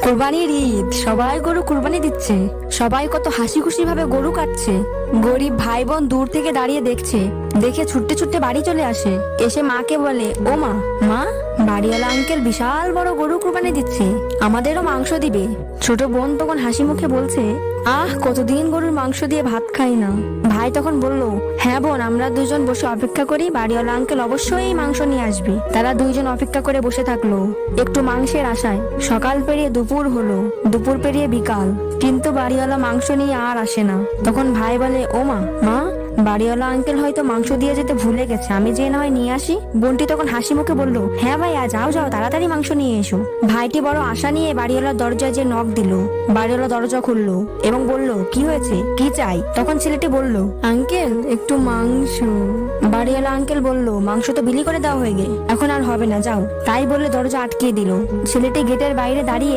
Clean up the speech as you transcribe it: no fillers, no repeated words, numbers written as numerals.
কুরবানির ঈদ, সবাই গরু কুরবানি দিচ্ছে। সবাই কত হাসি খুশি ভাবে গরু কাটছে। গরিব ভাই বোন দূর থেকে দাঁড়িয়ে দেখছে, দেখে ছুটতে ছুটতে বাড়ি চলে আসে। এসে মাকে বলে, ও মা, মা, বাড়িওয়ালা আঙ্কেল বিশাল বড় গরু কুরবানি দিচ্ছে, আমাদেরও মাংস দিবে। ছোট বোন তখন হাসি মুখে বলছে, আহ, কতদিন গরুর মাংস দিয়ে ভাত খাই না। ভাই তখন বলল, হ্যাঁ বোন, আমরা দুজন বসে অপেক্ষা করি, বাড়িওয়ালা আঙ্কেল অবশ্যই মাংস নিয়ে আসবে। তারা দুইজন অপেক্ষা করে বসে থাকলো একটু মাংসের আশায়। সকাল পেরিয়ে দুপুর হলো, দুপুর পেরিয়ে বিকাল, কিন্তু বাড়িওয়ালা মাংস নিয়ে আর আসে না। তখন ভাই বলে, ও মা, মা, বাড়িওয়ালা আঙ্কেল হয়তো মাংস দিয়ে যেতে ভুলে গেছে, আমি যে না হয় নিয়ে আসি। বোনটি তখন হাসি মুখে বলল, হ্যাঁ ভাইয়া, যাও যাও, তাড়াতাড়ি মাংস নিয়ে এসো। ভাইটি বড় আশা নিয়ে বাড়িওয়ালার দরজায় যে নক দিল। বাড়িওয়ালা দরজা খুললো এবং বলল, কি হয়েছে, কি চাই? তখন ছেলেটি বলল, আঙ্কেল, একটু মাংস। বাড়িওয়ালা আঙ্কেল বলল, মাংস তো বিলি করে দেওয়া হয়ে গে, এখন আর হবে না, যাও। তাই বলে দরজা আটকিয়ে দিল। ছেলেটি গেটের বাইরে দাঁড়িয়ে